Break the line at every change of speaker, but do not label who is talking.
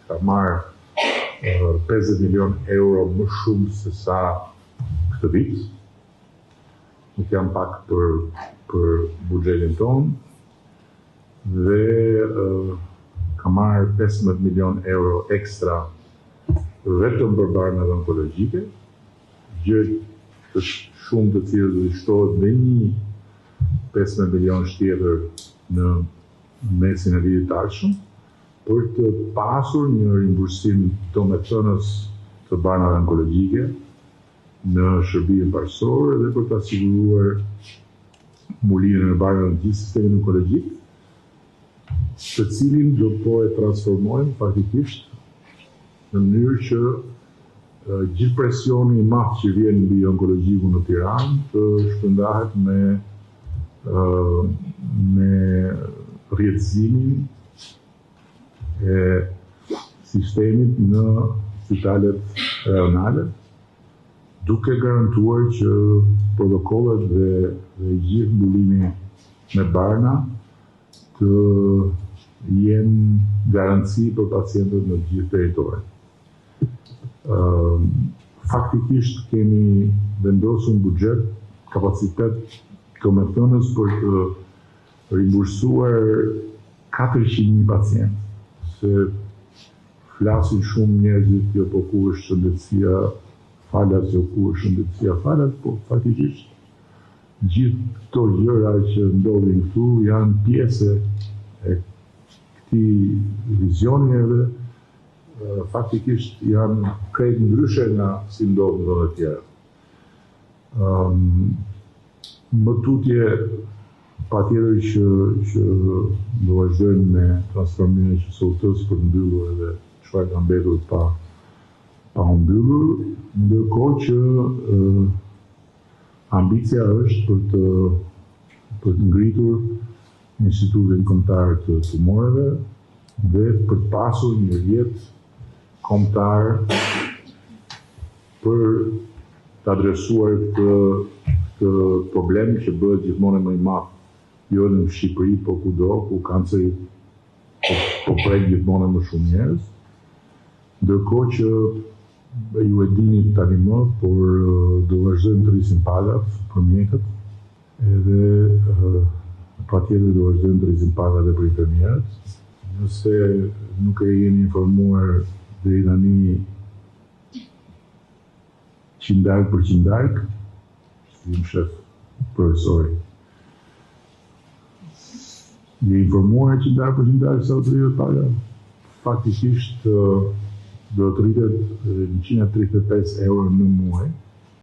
ka marrë 50 milion euro më shumë se sa këtë vit. Nuk jam pak për buxhetin tonë dhe ka marrë 15 milion euro ekstra vetëm për barnat onkologjike, gjë të shumë të cilët do të shtohet me një 15 milion tjetër në mesin e vitit të ardhshëm, për të pasur një rimbursim domethënës të barnave onkologjike në shërbimin parësor dhe për të siguruar mbulirjen e barnave në gjithë sistemin onkologjik, të cilin do po e transformojmë faktikisht në mënyrë që gjithë presioni i madh që vjen mbi onkologjikun në Tiranë të shpërndahet me rrjedhimin e sistemit në spitalet rajonale, duke garantuar që protokollet dhe gjithë mbulimi me barna të jenë garanci për pacientët në gjithë territorin. Faktikisht kemi vendosur në buxhet kapacitet domethënës për të rimbursuar 400.000 pacientë, se flasin shumë njerëzit jo po ku është shëndetësia falas, jo ku është shëndetësia falas, po faktikisht gjithë këto gjëra që ndodhin këtu janë pjesë e këtij vizioni edhe faktikisht janë krejt ndryshe nga si ndodhin në vende të tjera. Më tutje patjetër që do vazhdojmë me transformimin e QSOT-s për të mbyllur edhe çfarë ka mbetur pa mbyllur, ndërkohë që ambicia është për të ngritur Institutin Kombëtar të Tumoreve dhe për të pasur një rrjet kombëtar për të adresuar këtë problem që bëhet gjithmonë më i madh, jo në Shqipëri, po kudo ku kanceri po prek gjithmonë më shumë njerëz. Ndërkohë që ju e dini tani më, por do vazhdojmë të rrisim pagat për mjekët, edhe patjetër do vazhdojmë të rrisim pagat edhe për infermierët. Nëse nuk e jeni informuar deri tani qindark për qindark, si më shef profesori, je informuar qindark për qindark sa do të rritet paga? Faktikisht do të rritet 135 euro në muaj,